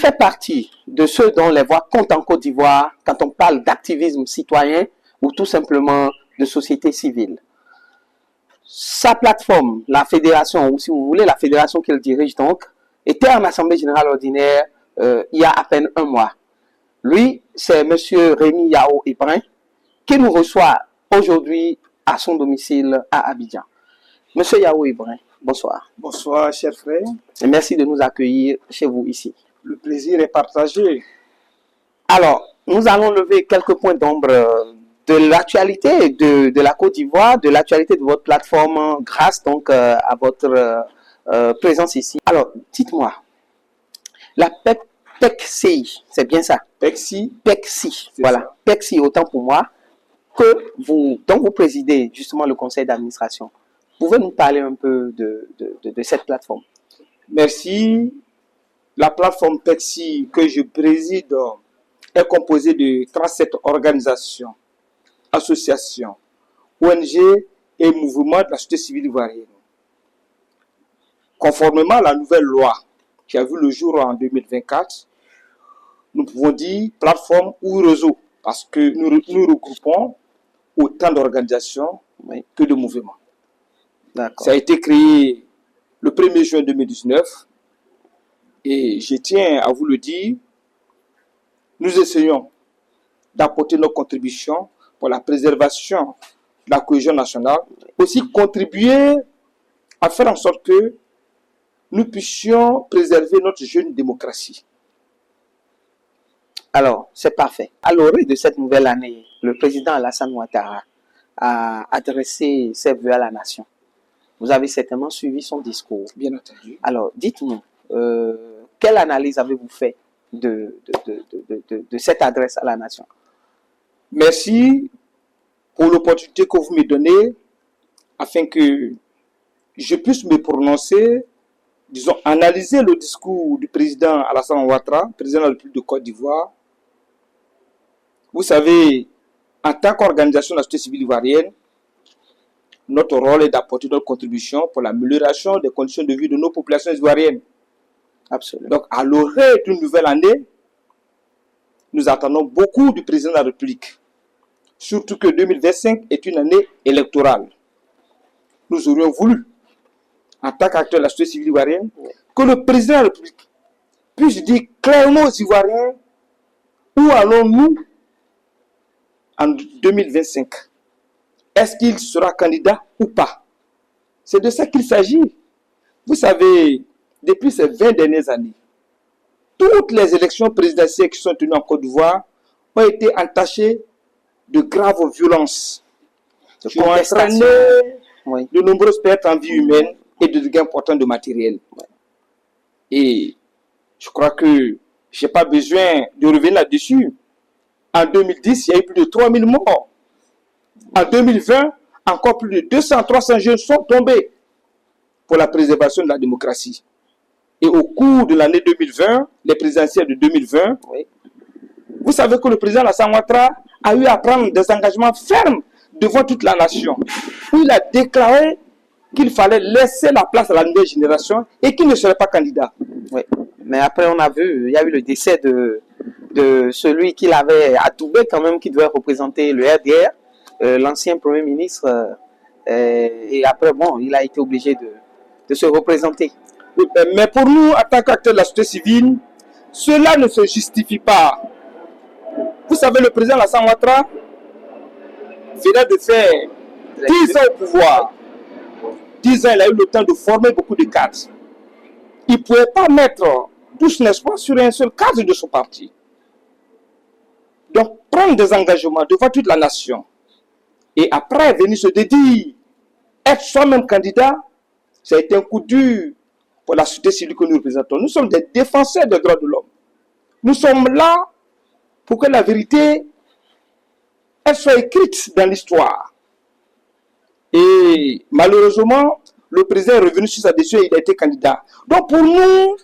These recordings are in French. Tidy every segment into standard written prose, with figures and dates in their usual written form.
fait partie de ceux dont les voix comptent en Côte d'Ivoire quand on parle d'activisme citoyen ou tout simplement de société civile. Sa plateforme, la fédération, ou si vous voulez, la fédération qu'il dirige donc, était en Assemblée générale ordinaire il y a à peine un mois. Lui, c'est M. Rémi Yao Ibrin, qui nous reçoit aujourd'hui à son domicile à Abidjan. M. Yao Ibrin, bonsoir. Bonsoir, cher frère. Et merci de nous accueillir chez vous ici. Le plaisir est partagé. Alors, nous allons lever quelques points d'ombre de l'actualité de la Côte d'Ivoire, de l'actualité de votre plateforme, grâce donc à votre présence ici. Alors, dites-moi, la PECCI, c'est bien ça? PECCI. PECCI, voilà. PECCI, autant pour moi, dont vous présidez justement le conseil d'administration. Pouvez nous parler un peu de cette plateforme? Merci. La plateforme PECCI que je préside est composée de 37 organisations, associations, ONG et mouvements de la société civile ivoirienne. Conformément à la nouvelle loi qui a vu le jour en 2024, nous pouvons dire plateforme ou réseau parce que nous regroupons autant d'organisations que de mouvements. Ça a été créé le 1er juin 2019 et je tiens à vous le dire, nous essayons d'apporter nos contributions pour la préservation de la cohésion nationale, aussi contribuer à faire en sorte que nous puissions préserver notre jeune démocratie. Alors, c'est parfait. À l'orée de cette nouvelle année, le président Alassane Ouattara a adressé ses vœux à la nation. Vous avez certainement suivi son discours. Bien entendu. Alors, dites-nous, quelle analyse avez-vous fait de cette adresse à la nation? Merci pour l'opportunité que vous me donnez afin que je puisse me prononcer, disons, analyser le discours du président Alassane Ouattara, président de la République de Côte d'Ivoire. Vous savez, en tant qu'organisation de la société civile ivoirienne, notre rôle est d'apporter notre contribution pour l'amélioration des conditions de vie de nos populations ivoiriennes. Absolument. Donc, à l'orée d'une nouvelle année, nous attendons beaucoup du président de la République. Surtout que 2025 est une année électorale. Nous aurions voulu, en tant qu'acteur de la société civile ivoirienne, que le président de la République puisse dire clairement aux Ivoiriens où allons-nous en 2025. Est-ce qu'il sera candidat ou pas? C'est de ça qu'il s'agit. Vous savez, depuis ces 20 dernières années, toutes les élections présidentielles qui sont tenues en Côte d'Ivoire ont été entachées de graves violences qui ont entraîné de nombreuses pertes en vie humaine et de dégâts importants de matériel. Et je crois que je n'ai pas besoin de revenir là-dessus. En 2010, il y a eu plus de 3000 morts. En 2020, encore plus de 200-300 jeunes sont tombés pour la préservation de la démocratie. Et au cours de l'année 2020, les présidentielles de 2020, vous savez que le président Alassane Ouattara a eu à prendre des engagements fermes devant toute la nation. Il a déclaré qu'il fallait laisser la place à la nouvelle génération et qu'il ne serait pas candidat. Oui. Mais après, on a vu, il y a eu le décès de celui qu'il avait adoubé quand même, qui devait représenter le RDR, l'ancien Premier ministre. Et après, bon, il a été obligé de se représenter. Oui, mais pour nous, en tant qu'acteurs de la société civile, cela ne se justifie pas. Vous savez, le président Alassane Ouattara venait de faire 10 ans au pouvoir. 10 ans, il a eu le temps de former beaucoup de cadres. Il ne pouvait pas mettre tous l'espoir sur un seul cadre de son parti. Donc, prendre des engagements devant toute la nation et après venir se dédier, être soi-même candidat, ça a été un coup dur pour la société civile que nous représentons. Nous sommes des défenseurs des droits de l'homme. Nous sommes là pour que la vérité elle soit écrite dans l'histoire. Et malheureusement, le président est revenu sur sa décision et il a été candidat. Donc pour nous,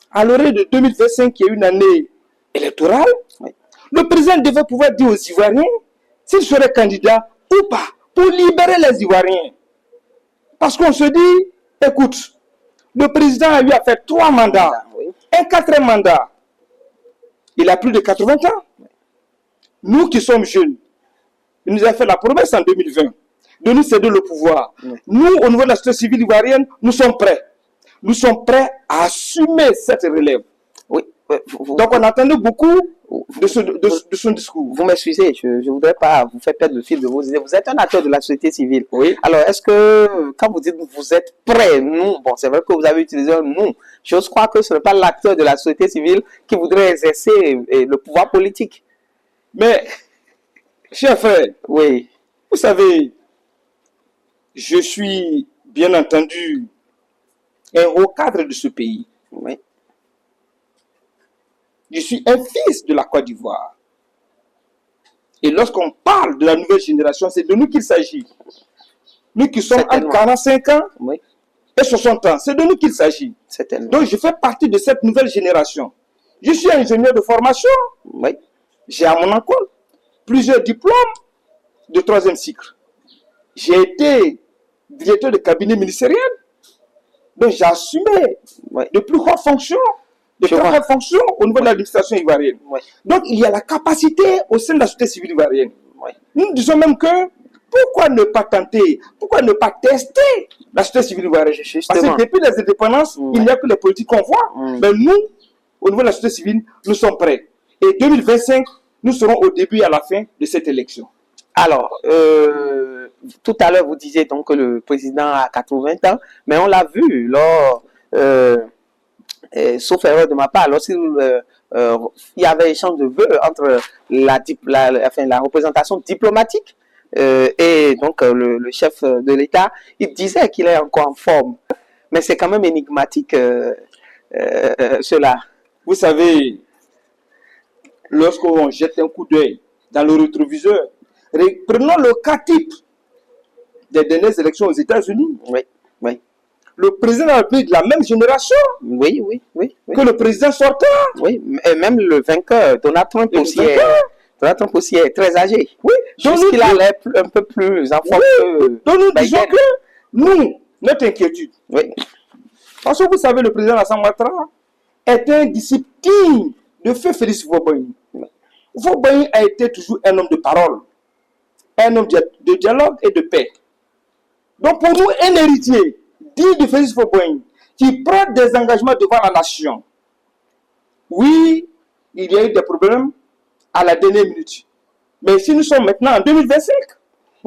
à l'orée de 2025, qui est une année électorale, le président devait pouvoir dire aux Ivoiriens s'il serait candidat ou pas, pour libérer les Ivoiriens. Parce qu'on se dit, écoute, le président a eu à faire 3 mandats. un quatrième mandat. Il a plus de 80 ans. Nous qui sommes jeunes, il nous a fait la promesse en 2020 de nous céder le pouvoir. Nous, au niveau de la société civile ivoirienne, nous sommes prêts. Nous sommes prêts à assumer cette relève. Oui. Donc on attendait beaucoup de son discours. Vous m'excusez, je ne voudrais pas vous faire perdre le fil de vos idées. Vous êtes un acteur de la société civile. Oui. Alors, est-ce que, quand vous dites que vous êtes prêts, nous, bon, c'est vrai que vous avez utilisé un nous, j'ose croire que ce n'est pas l'acteur de la société civile qui voudrait exercer le pouvoir politique. Mais, cher frère, oui. Vous savez, je suis bien entendu un haut cadre de ce pays. Oui. Je suis un fils de la Côte d'Ivoire. Et lorsqu'on parle de la nouvelle génération, c'est de nous qu'il s'agit. Nous qui sommes entre 45 ans oui. et 60 ans, c'est de nous qu'il s'agit. Donc je fais partie de cette nouvelle génération. Je suis ingénieur de formation. Oui. J'ai à mon encontre plusieurs diplômes de 3e cycle. J'ai été directeur de cabinet ministériel. Donc j'ai assumé de plus hautes fonctions. De très hautes fonctions au niveau de l'administration ivoirienne. Donc, il y a la capacité au sein de la société civile ivoirienne. Nous disons même que pourquoi ne pas tenter, pourquoi ne pas tester la société civile ivoirienne? Parce que depuis les indépendances, il n'y a que les politiques qu'on voit. Mais nous, au niveau de la société civile, nous sommes prêts. Et 2025, nous serons au début et à la fin de cette élection. Alors, tout à l'heure, vous disiez donc que le président a 80 ans, mais on l'a vu lors... sauf erreur de ma part, lorsqu'il y avait échange de vœux entre la représentation diplomatique et donc le chef de l'État, il disait qu'il est encore en forme. Mais c'est quand même énigmatique cela. Vous savez, lorsqu'on jette un coup d'œil dans le rétroviseur, prenons le cas type des dernières élections aux États-Unis. Oui, oui. Le président de la République de la même génération que le président sortant. Oui, et même le vainqueur, Donald Trump aussi est très âgé. Oui, juste qu'il a l'air un peu plus en forme que donc nous disons que nous, notre inquiétude, parce que vous savez, le président Alassane Ouattara est un disciple digne de feu Félix Houphouët-Boigny. Houphouët-Boigny a été toujours un homme de parole, un homme de dialogue et de paix. Donc pour nous, un héritier digne de Félix Houphouët-Boigny, qui prend des engagements devant la nation. Oui, il y a eu des problèmes à la dernière minute. Mais si nous sommes maintenant en 2025,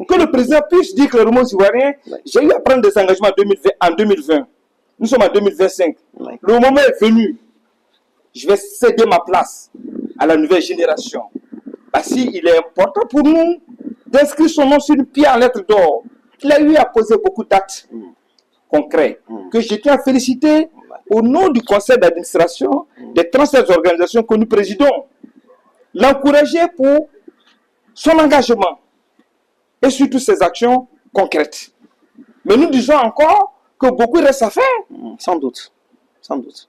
que le président puisse dire clairement aux Ivoiriens, j'ai eu à prendre des engagements en 2020. Nous sommes en 2025. Le moment est venu. Je vais céder ma place à la nouvelle génération. Parce qu'il est important pour nous d'inscrire son nom sur une pierre en lettres d'or. Il a eu à poser beaucoup d'actes concrets que je tiens à féliciter au nom du conseil d'administration des 37 organisations que nous présidons. L'encourager pour son engagement et surtout ses actions concrètes. Mais nous disons encore que beaucoup reste à faire. Sans doute. Sans doute.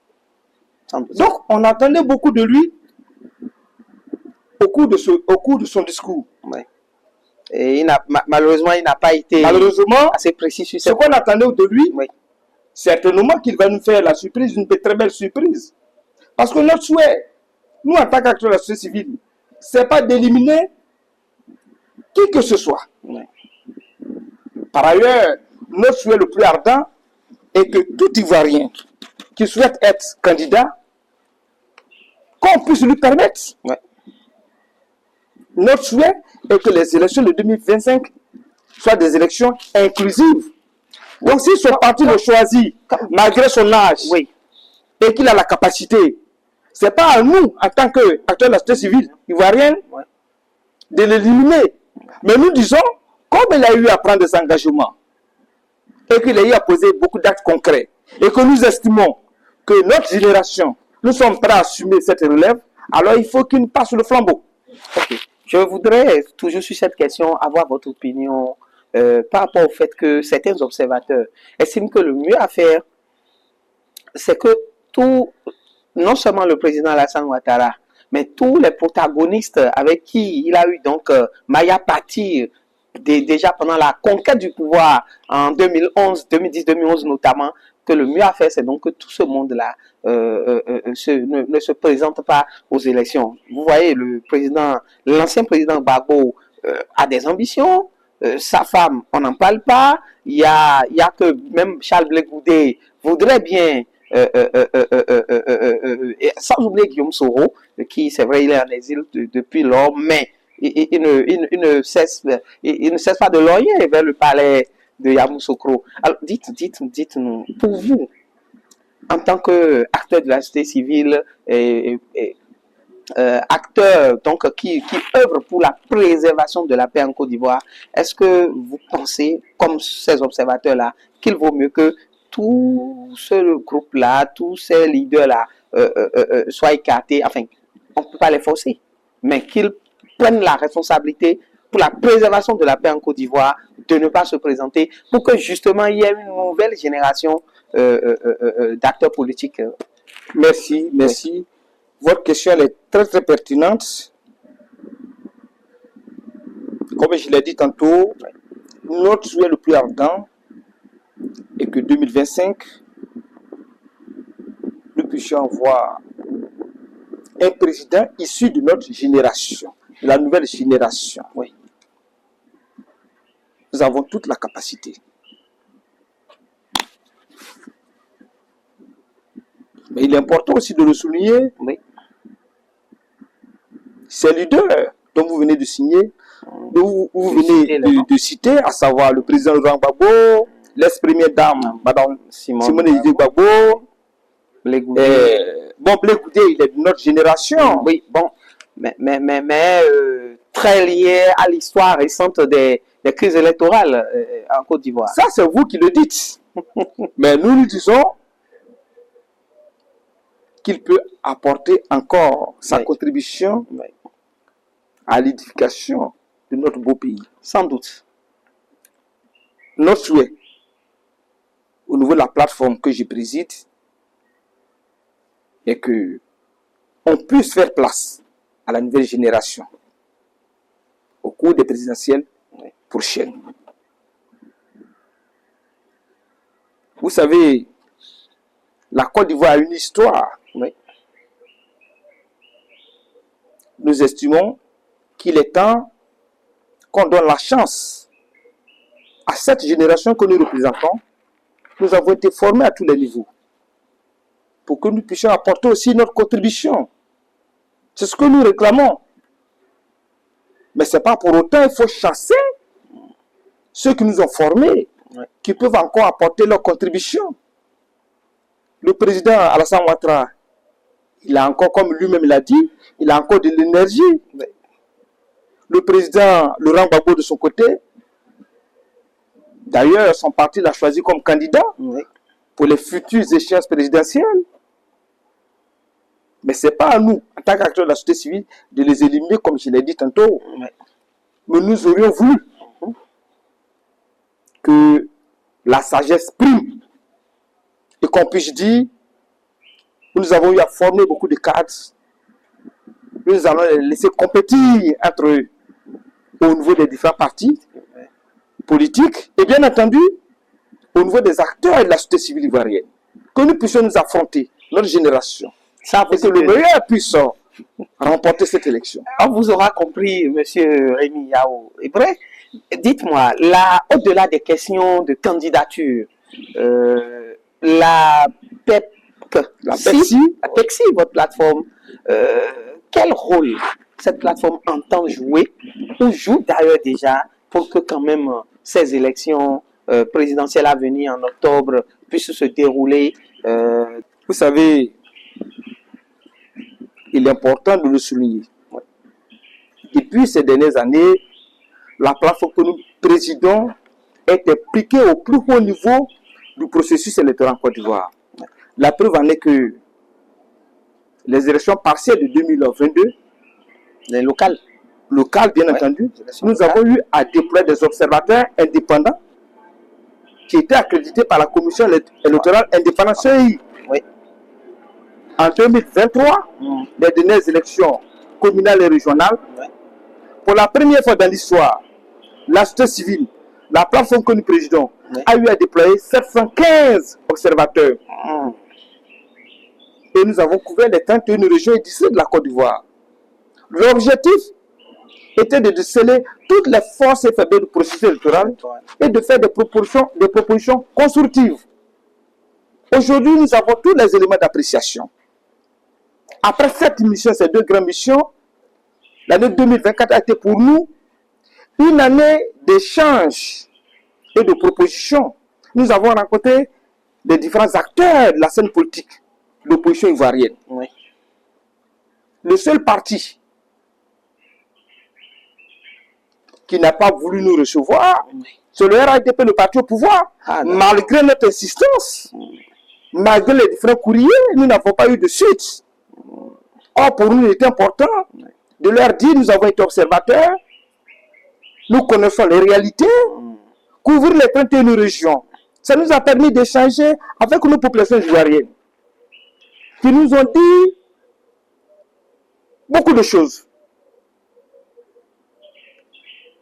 Sans doute. Donc, on attendait beaucoup de lui au cours de son discours. Ouais. Et malheureusement, il n'a pas été assez précis sur ce qu'on attendait de lui. Oui. Certainement qu'il va nous faire la surprise, une très belle surprise. Parce que notre souhait, nous en tant qu'acteurs de la société civile, ce n'est pas d'éliminer qui que ce soit. Oui. Par ailleurs, notre souhait le plus ardent est que tout Ivoirien qui souhaite être candidat, qu'on puisse lui permettre. Oui. Notre souhait est que les élections de 2025 soient des élections inclusives. Donc si son parti le choisit, malgré son âge, et qu'il a la capacité, ce n'est pas à nous, en tant qu'acteurs de la société civile ivoirienne, de l'éliminer. Mais nous disons, comme il a eu à prendre des engagements, et qu'il a eu à poser beaucoup d'actes concrets, et que nous estimons que notre génération, nous sommes prêts à assumer cette relève, alors il faut qu'il nous passe le flambeau. Okay. Je voudrais, toujours sur cette question, avoir votre opinion par rapport au fait que certains observateurs estiment que le mieux à faire, c'est que non seulement le président Alassane Ouattara, mais tous les protagonistes avec qui il a eu donc maille à partir déjà pendant la conquête du pouvoir en 2011, 2010, 2011 notamment, que le mieux à faire, c'est donc que tout ce monde-là ne se présente pas aux élections. Vous voyez, l'ancien président Gbagbo a des ambitions. Sa femme, on n'en parle pas. Il y a que même Charles Blé Goudé voudrait bien, sans oublier Guillaume Soro, qui, c'est vrai, il est en exil depuis lors, mais il ne cesse pas de lorgner vers le palais de Yamoussoukro. Alors, dites-nous, pour vous, en tant qu'acteur de la société civile acteur donc qui œuvre pour la préservation de la paix en Côte d'Ivoire, est-ce que vous pensez, comme ces observateurs-là, qu'il vaut mieux que tout ce groupe-là, tous ces leaders-là soient écartés, enfin, on ne peut pas les forcer, mais qu'ils prennent la responsabilité pour la préservation de la paix en Côte d'Ivoire, de ne pas se présenter, pour que justement il y ait une nouvelle génération d'acteurs politiques. Merci. Oui. Votre question elle est très pertinente. Comme je l'ai dit tantôt, notre souhait le plus ardent est que 2025, nous puissions avoir un président issu de notre génération, de la nouvelle génération. Oui. Nous avons toute la capacité. Mais il est important aussi de le souligner. Oui. Ces leaders dont vous venez de signer, vous venez de citer, à savoir le président Laurent Gbagbo, l'ex-première dame, Madame Simone Gbagbo. Blé Goudé, il est de notre génération. Oui, bon, mais très lié à l'histoire récente des crises électorales en Côte d'Ivoire. Ça, c'est vous qui le dites. Mais nous disons qu'il peut apporter encore sa contribution à l'édification de notre beau pays. Sans doute. Notre souhait, au niveau de la plateforme que je préside, est que on puisse faire place à la nouvelle génération au cours des présidentielles prochaines. Vous savez, la Côte d'Ivoire a une histoire. Oui. Nous estimons qu'il est temps qu'on donne la chance à cette génération que nous représentons. Nous avons été formés à tous les niveaux pour que nous puissions apporter aussi notre contribution. C'est ce que nous réclamons. Mais ce n'est pas pour autant qu'il faut chasser ceux qui nous ont formés, qui peuvent encore apporter leur contribution. Le président Alassane Ouattara, il a encore, comme lui-même l'a dit, il a encore de l'énergie. Le président Laurent Gbagbo de son côté, d'ailleurs, son parti l'a choisi comme candidat pour les futures échéances présidentielles. Mais ce n'est pas à nous, en tant qu'acteurs de la société civile, de les éliminer, comme je l'ai dit tantôt. Mais nous aurions voulu que la sagesse prime et qu'on puisse dire, nous avons eu à former beaucoup de cadres, nous allons les laisser compétir entre eux au niveau des différents partis politiques et bien entendu au niveau des acteurs de la société civile ivoirienne, que nous puissions nous affronter, notre génération, et que le meilleur puisse remporter cette élection. On vous aura compris, M. Rémi Yao. Dites-moi, au-delà des questions de candidature, la PEPSI, votre plateforme, quel rôle cette plateforme entend jouer, ou joue d'ailleurs déjà, pour que quand même ces élections présidentielles à venir en octobre puissent se dérouler? Vous savez, il est important de le souligner. Depuis ces dernières années, la plateforme que nous présidons est impliquée au plus haut niveau du processus électoral en Côte d'Ivoire. La preuve en est que les élections partielles de 2022, les locales bien entendu, nous avons eu à déployer des observateurs indépendants qui étaient accrédités par la commission électorale indépendante CEI. En 2023, les dernières élections communales et régionales, pour la première fois dans l'histoire, la société civile, la plateforme que nous présidons, a eu à déployer 715 observateurs. Et nous avons couvert les 31 régions et districts de la Côte d'Ivoire. L'objectif était de déceler toutes les forces et faiblesses du processus électoral et de faire des propositions constructives. Aujourd'hui, nous avons tous les éléments d'appréciation. Après cette mission, ces deux grandes missions, l'année 2024 a été pour nous une année d'échanges et de propositions. Nous avons rencontré les différents acteurs de la scène politique de l'opposition ivoirienne. Oui. Le seul parti qui n'a pas voulu nous recevoir, c'est le RADP, le parti au pouvoir. Malgré notre insistance, malgré les différents courriers, nous n'avons pas eu de suite. Or, pour nous, il était important de leur dire, nous avons été observateurs, nous connaissons les réalités, couvrir les 31 régions. Ça nous a permis d'échanger avec nos populations ivoiriennes, qui nous ont dit beaucoup de choses.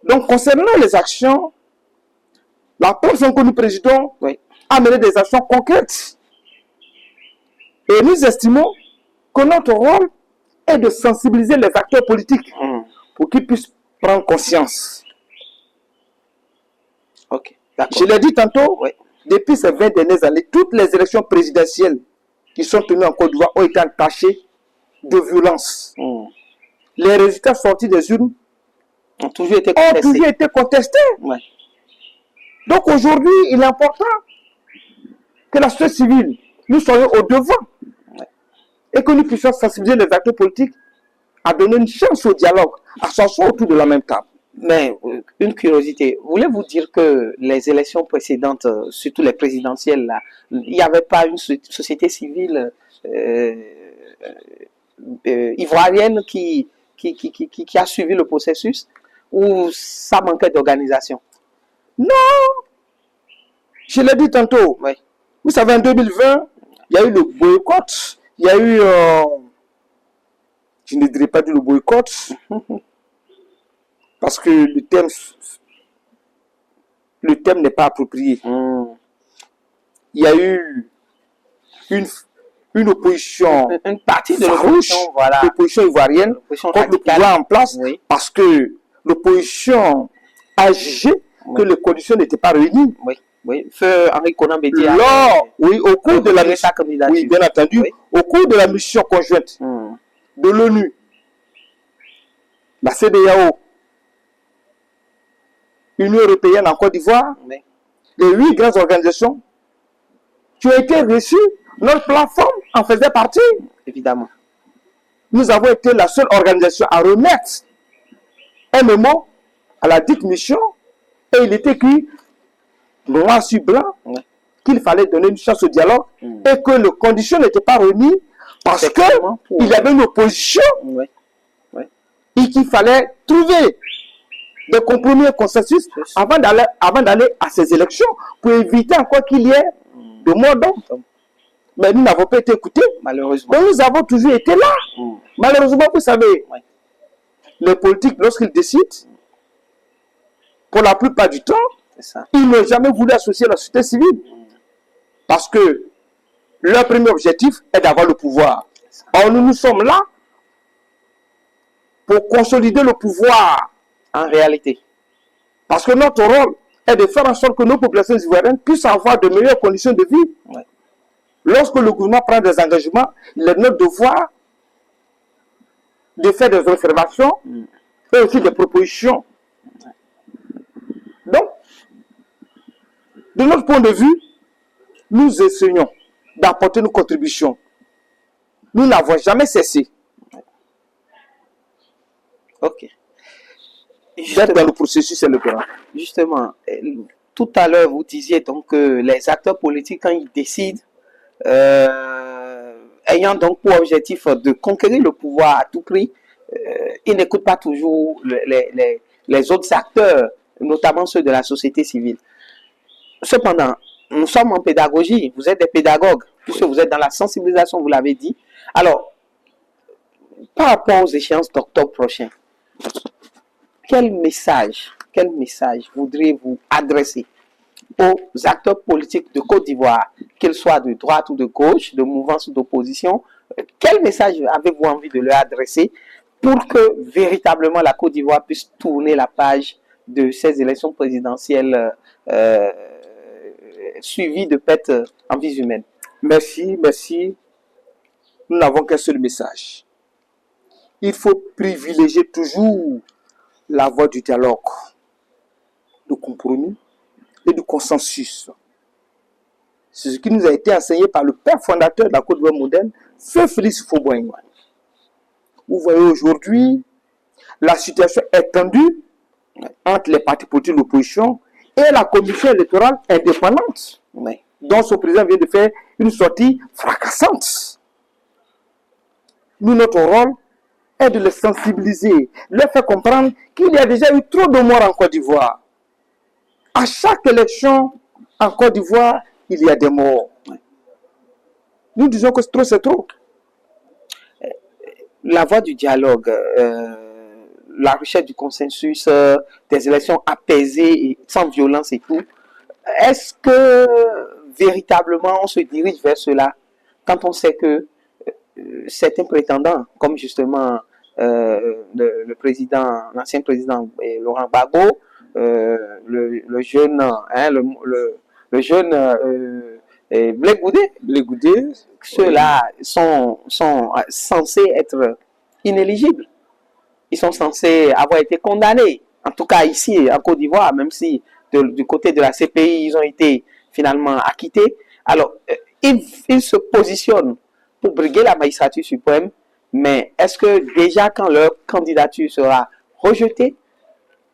Donc, concernant les actions, la personne que nous présidons a mené des actions concrètes. Et nous estimons que notre rôle est de sensibiliser les acteurs politiques pour qu'ils puissent prendre conscience. Je l'ai dit tantôt, depuis ces 20 dernières années, toutes les élections présidentielles qui sont tenues en Côte d'Ivoire ont été entachées de violence. Les résultats sortis des urnes ont toujours été contestés. Donc aujourd'hui, il est important que la société civile, nous soyons au devant et que nous puissions sensibiliser les acteurs politiques à donner une chance au dialogue, à s'asseoir autour de la même table. Mais une curiosité, voulez-vous dire que les élections précédentes, surtout les présidentielles, là, il n'y avait pas une société civile ivoirienne qui a suivi le processus, ou ça manquait d'organisation? Non! Je l'ai dit tantôt. Vous savez, en 2020, il y a eu le boycott, il y a eu, je ne dirais pas du le boycott, parce que le thème n'est pas approprié. Il y a eu une opposition, une partie de l'opposition ivoirienne contre le pouvoir en place, parce que l'opposition a jugé que les conditions n'étaient pas réunies. Feu Henri Konan Bédié. Au cours de la mission, bien entendu, au cours de la mission conjointe de l'ONU, la CEDEAO, Union européenne en Côte d'Ivoire, les 8 grandes organisations qui ont été reçues, notre plateforme en faisait partie. Évidemment. Nous avons été la seule organisation à remettre un mémo à la dite mission, et il était écrit noir sur blanc qu'il fallait donner une chance au dialogue et que les conditions n'étaient pas réunies parce qu'il y avait une opposition et qu'il fallait trouver des compromis et consensus avant d'aller à ces élections pour éviter encore qu'il y ait de morts d'hommes. Mais nous n'avons pas été écoutés. Malheureusement. Mais nous avons toujours été là. Malheureusement, vous savez, les politiques, lorsqu'ils décident, pour la plupart du temps, ils n'ont jamais voulu associer la société civile. Parce que leur premier objectif est d'avoir le pouvoir. Or, nous sommes là pour consolider le pouvoir en réalité. Parce que notre rôle est de faire en sorte que nos populations ivoiriennes puissent avoir de meilleures conditions de vie. Lorsque le gouvernement prend des engagements, il est notre devoir de faire des observations et aussi des propositions. Donc, de notre point de vue, nous essayons d'apporter nos contributions. Nous n'avons jamais cessé d'être dans le processus électoral. Justement, tout à l'heure, vous disiez donc que les acteurs politiques, quand ils décident, ayant donc pour objectif de conquérir le pouvoir à tout prix, ils n'écoutent pas toujours les autres acteurs, notamment ceux de la société civile. Cependant, nous sommes en pédagogie, vous êtes des pédagogues, puisque vous êtes dans la sensibilisation, vous l'avez dit. Alors, par rapport aux échéances d'octobre prochain, quel message voudriez-vous adresser aux acteurs politiques de Côte d'Ivoire, qu'ils soient de droite ou de gauche, de mouvance ou d'opposition, quel message avez-vous envie de leur adresser pour que véritablement la Côte d'Ivoire puisse tourner la page de ces élections présidentielles suivies de pertes en vies humaines? Merci, merci. Nous n'avons qu'un seul message. Il faut privilégier toujours la voie du dialogue, du compromis et du consensus. C'est ce qui nous a été enseigné par le père fondateur de la Côte d'Ivoire moderne, Feu Félix Houphouët-Boigny. Vous voyez aujourd'hui, la situation est tendue entre les partis politiques de l'opposition et la commission électorale indépendante, dont son président vient de faire une sortie fracassante. Nous, notre rôle est de les sensibiliser, leur faire comprendre qu'il y a déjà eu trop de morts en Côte d'Ivoire. À chaque élection en Côte d'Ivoire, il y a des morts. Nous disons que trop, c'est trop. La voie du dialogue, la recherche du consensus, des élections apaisées et sans violence et tout, est-ce que véritablement on se dirige vers cela quand on sait que certains prétendants, comme justement le président, l'ancien président Laurent Gbagbo, le jeune, le jeune Blé Goudé, ceux-là sont censés être inéligibles. Ils sont censés avoir été condamnés. En tout cas ici, en Côte d'Ivoire, même si du côté de la CPI, ils ont été finalement acquittés. Alors, ils se positionnent pour briguer la magistrature suprême, mais est-ce que déjà quand leur candidature sera rejetée,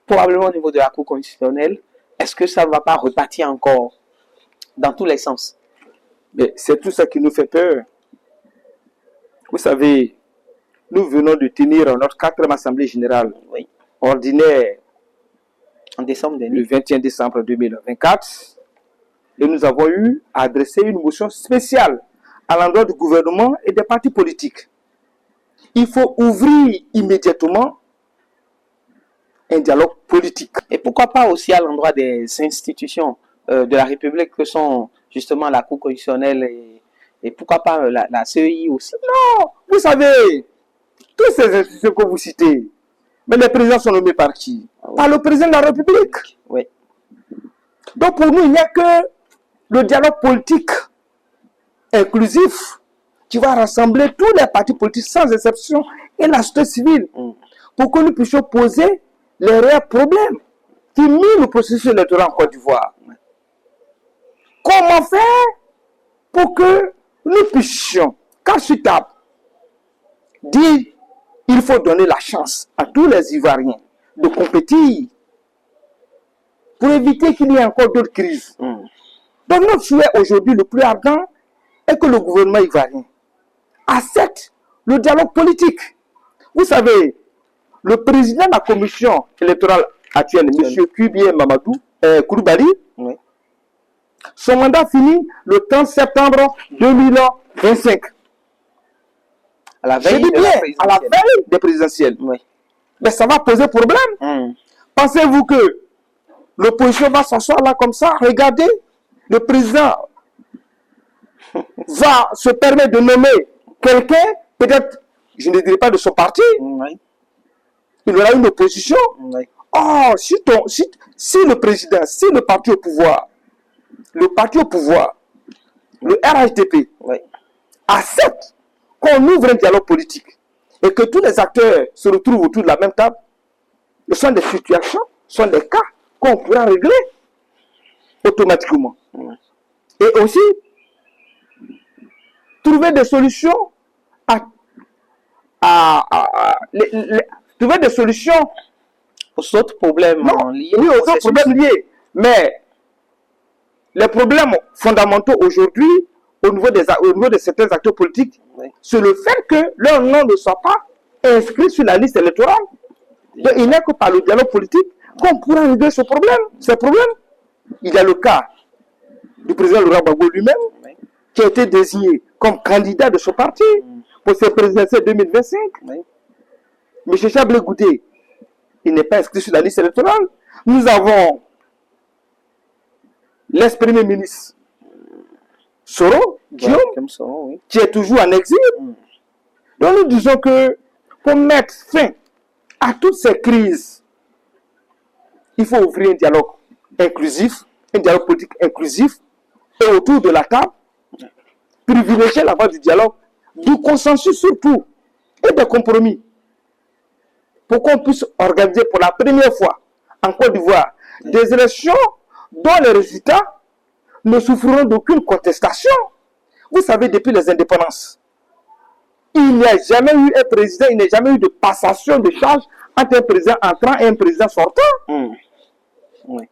probablement au niveau de la Cour constitutionnelle, est-ce que ça ne va pas repartir encore dans tous les sens? Mais c'est tout ça qui nous fait peur. Vous savez, nous venons de tenir notre 4e Assemblée générale ordinaire en décembre dernier, le 21 décembre 2024, et nous avons eu à adresser une motion spéciale à l'endroit du gouvernement et des partis politiques. Il faut ouvrir immédiatement un dialogue politique. Et pourquoi pas aussi à l'endroit des institutions de la République que sont justement la Cour constitutionnelle et pourquoi pas la CEI aussi? Non, vous savez, toutes ces institutions que vous citez, mais les présidents sont nommés par qui? Par le président de la République. Oui. Donc pour nous, il n'y a que le dialogue politique inclusif qui va rassembler tous les partis politiques sans exception et la société civile pour que nous puissions poser les réels problèmes qui minent le processus électoral en Côte d'Ivoire. Comment faire pour que nous puissions, quand sur table, dire il faut donner la chance à tous les Ivoiriens de compétir pour éviter qu'il y ait encore d'autres crises. Donc notre souhait aujourd'hui le plus ardent est que le gouvernement ivoirien accepte le dialogue politique. Vous savez, le président de la commission électorale actuelle, M. Kubie Mamadou Koulibaly, son mandat finit le 30 septembre 2025. À la veille, à la veille des présidentielles. Mais ça va poser problème. Pensez-vous que l'opposition va s'asseoir là comme ça, regardez, le président va se permettre de nommer quelqu'un, peut-être, je ne dirais pas de son parti, il aura une opposition. Oh, si le président, si le parti au pouvoir, le RHDP, accepte qu'on ouvre un dialogue politique et que tous les acteurs se retrouvent autour de la même table, ce sont des situations, ce sont des cas qu'on pourra régler automatiquement. Et aussi, trouver des solutions trouver des solutions aux autres problèmes liés. Oui, aux autres problèmes liés. Mais les problèmes fondamentaux aujourd'hui, au niveau de certains acteurs politiques, c'est le fait que leur nom ne soit pas inscrit sur la liste électorale. Donc, il n'est que par le dialogue politique qu'on pourra régler ce problème. Il y a le cas du président Laurent Gbagbo lui-même, qui a été désigné comme candidat de ce parti pour cette présidentielle 2025. M. Blé Goudé, il n'est pas inscrit sur la liste électorale. Nous avons l'ex-premier ministre Soro, Guillaume, oui. qui est toujours en exil. Donc nous disons que pour mettre fin à toutes ces crises, il faut ouvrir un dialogue inclusif, un dialogue politique inclusif, et autour de la table, privilégier la voie du dialogue, du consensus surtout, et des compromis, pour qu'on puisse organiser pour la première fois en Côte d'Ivoire des élections dont les résultats ne souffriront d'aucune contestation. Vous savez, depuis les indépendances, il n'y a jamais eu un président, il n'y a jamais eu de passation de charge entre un président entrant et un président sortant. Oui.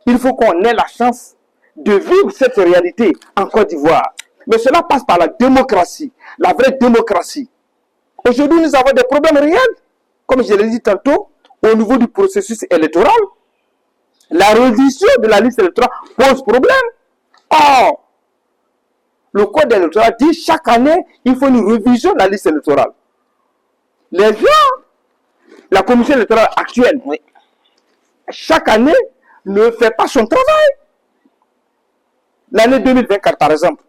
Il faut qu'on ait la chance de vivre cette réalité en Côte d'Ivoire. Mais cela passe par la démocratie, la vraie démocratie. Aujourd'hui, nous avons des problèmes réels, comme je l'ai dit tantôt, au niveau du processus électoral. La révision de la liste électorale pose problème. Or, le code électoral dit chaque année, il faut une révision de la liste électorale. Les gens, la commission électorale actuelle, Oui. chaque année, ne fait pas son travail. L'année 2024, par exemple.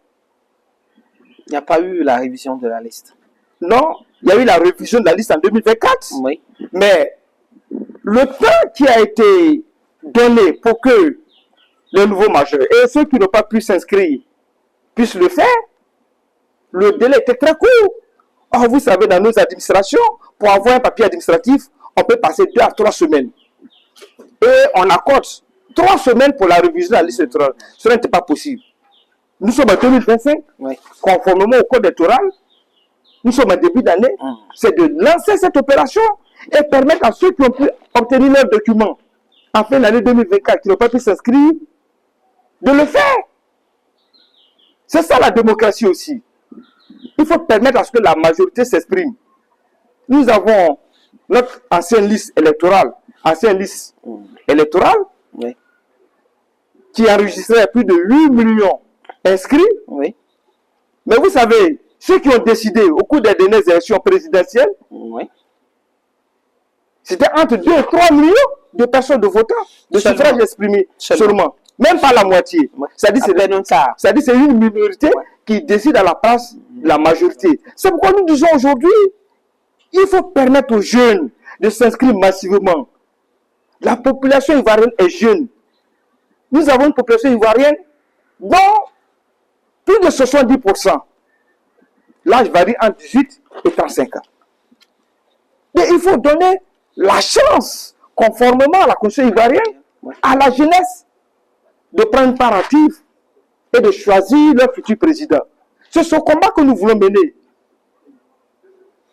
Il n'y a pas eu la révision de la liste. Non, il y a eu la révision de la liste en 2024. Oui. Mais le temps qui a été donné pour que les nouveaux majeurs et ceux qui n'ont pas pu s'inscrire puissent le faire, le délai était très court. Or, vous savez, dans nos administrations, pour avoir un papier administratif, on peut passer 2 à 3 semaines. Et on accorde 3 semaines pour la révision de la liste électorale. Cela n'était pas possible. Nous sommes en 2025, Oui. conformément au code électoral. Nous sommes en début d'année. C'est de lancer cette opération et permettre à ceux qui ont pu obtenir leurs documents en fin d'année 2024, qui n'ont pas pu s'inscrire, de le faire. C'est ça la démocratie aussi. Il faut permettre à ce que la majorité s'exprime. Nous avons notre ancienne liste électorale, Oui. qui enregistrait plus de 8 millions inscrits. Oui. Mais vous savez, ceux qui ont décidé au cours des dernières élections présidentielles, Oui. c'était entre 2 et 3 millions de personnes de votants, de suffrages exprimés seulement. Même pas la moitié. Ouais. C'est-à-dire que c'est une minorité qui décide à la place de la majorité. C'est pourquoi nous disons aujourd'hui, il faut permettre aux jeunes de s'inscrire massivement. La population ivoirienne est jeune. Nous avons une population ivoirienne dont plus de 70%. L'âge varie entre 18 et 35 ans. Mais il faut donner la chance, conformément à la Constitution ivoirienne, à la jeunesse de prendre part active et de choisir leur futur président. C'est ce combat que nous voulons mener.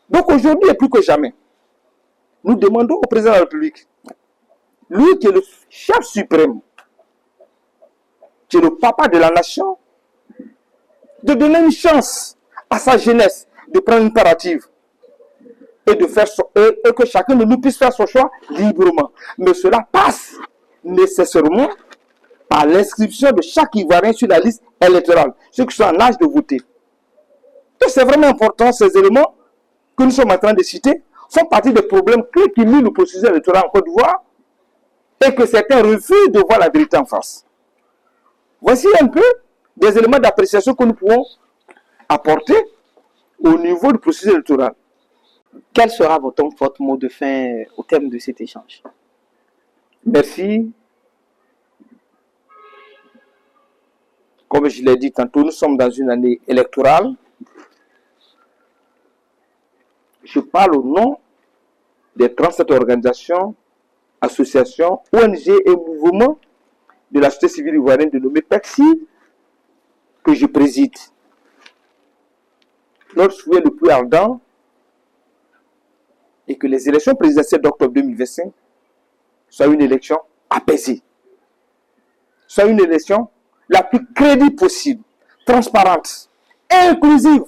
Donc aujourd'hui et plus que jamais, nous demandons au président de la République, lui qui est le chef suprême, qui est le papa de la nation, de donner une chance à sa jeunesse de prendre une part active et de faire et que chacun de nous puisse faire son choix librement. Mais cela passe nécessairement par l'inscription de chaque Ivoirien sur la liste électorale, ceux qui sont en âge de voter. Et c'est vraiment important, ces éléments que nous sommes en train de citer font partie des problèmes clés qui minent le processus électoral en Côte d'Ivoire et que certains refusent de voir la vérité en face. Voici un peu des éléments d'appréciation que nous pouvons apporter au niveau du processus électoral. Quel sera votre mot de fin au terme de cet échange? Merci. Comme je l'ai dit tantôt, nous sommes dans une année électorale. Je parle au nom des 37 organisations, associations, ONG et mouvements de la société civile ivoirienne dénommée PEXI, que je préside. Notre souhait le plus ardent est que les élections présidentielles d'octobre 2025 soient une élection apaisée, soient une élection la plus crédible possible, transparente, inclusive,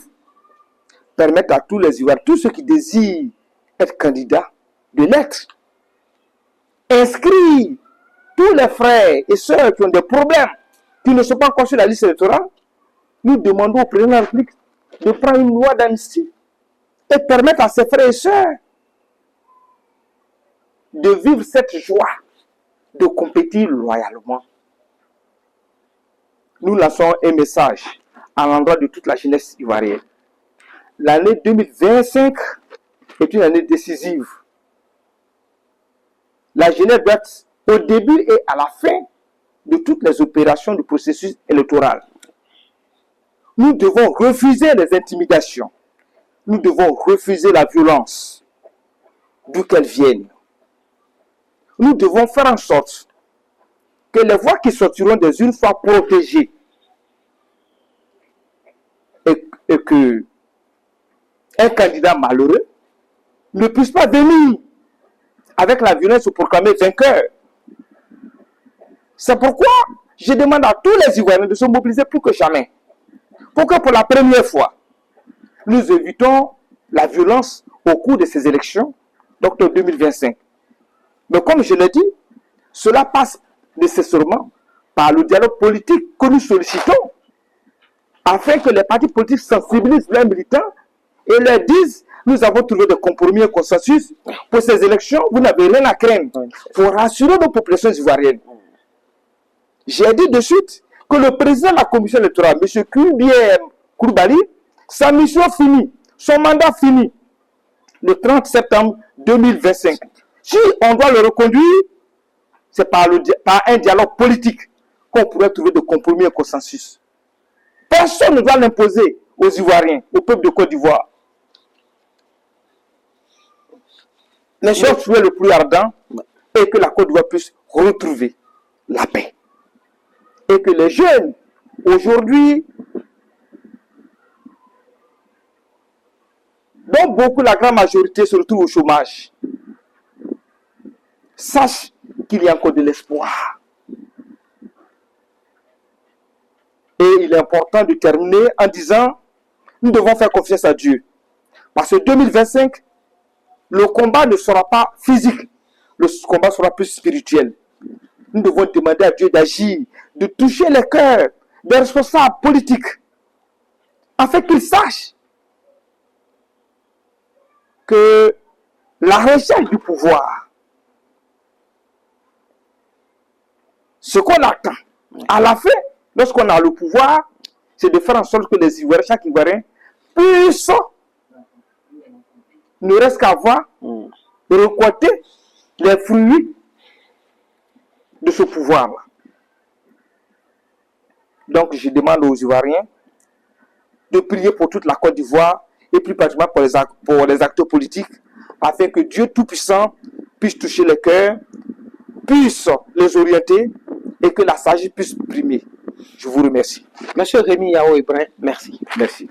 permettre à tous les Ivoiriens, tous ceux qui désirent être candidats, de l'être. Inscrire tous les frères et sœurs qui ont des problèmes, qui ne sont pas encore sur la liste électorale. Nous demandons au président de la République de prendre une loi d'amnistie et permettre à ses frères et sœurs de vivre cette joie, de compétir loyalement. nous lançons un message à l'endroit de toute la jeunesse ivoirienne. L'année 2025 est une année décisive. La jeunesse doit être au début et à la fin de toutes les opérations du processus électoral. Nous devons refuser les intimidations. Nous devons refuser la violence, d'où qu'elle vienne. Nous devons faire en sorte que les voix qui sortiront des urnes soient protégées et que un candidat malheureux ne puisse pas venir avec la violence se proclamer vainqueur. C'est pourquoi je demande à tous les Ivoiriens de se mobiliser plus que jamais. Pour que pour la première fois, nous évitons la violence au cours de ces élections d'octobre 2025. Mais comme je l'ai dit, cela passe nécessairement par le dialogue politique que nous sollicitons afin que les partis politiques sensibilisent leurs militants et leur disent nous avons trouvé des compromis et consensus pour ces élections, vous n'avez rien à craindre. Pour rassurer nos populations ivoiriennes. J'ai dit de suite que le président de la commission électorale, M. Koulibaly, sa mission finie, son mandat fini, le 30 septembre 2025. Si on doit le reconduire, c'est par un dialogue politique qu'on pourrait trouver de compromis et consensus. Personne ne doit l'imposer aux Ivoiriens, au peuple de Côte d'Ivoire. Notre souhait le plus ardent est que la Côte d'Ivoire puisse retrouver la paix. Et que les jeunes, aujourd'hui, dont beaucoup, la grande majorité, se retrouvent au chômage, sachent qu'il y a encore de l'espoir. Et il est important de terminer en disant, nous devons faire confiance à Dieu. Parce que 2025, le combat ne sera pas physique, le combat sera plus spirituel. Nous devons demander à Dieu d'agir, de toucher les cœurs des responsables politiques, afin qu'ils sachent que la recherche du pouvoir, ce qu'on attend à la fin, lorsqu'on a le pouvoir, c'est de faire en sorte que les Ivoiriens, chaque Ivoirien, puisse, ne reste qu'à voir, récolter les fruits de ce pouvoir-là. Donc, je demande aux Ivoiriens de prier pour toute la Côte d'Ivoire et plus particulièrement pour les acteurs politiques, afin que Dieu Tout-Puissant puisse toucher les cœurs, puisse les orienter et que la sagesse puisse primer. Je vous remercie. Monsieur Rémi Yao Ibrahim, merci. Merci.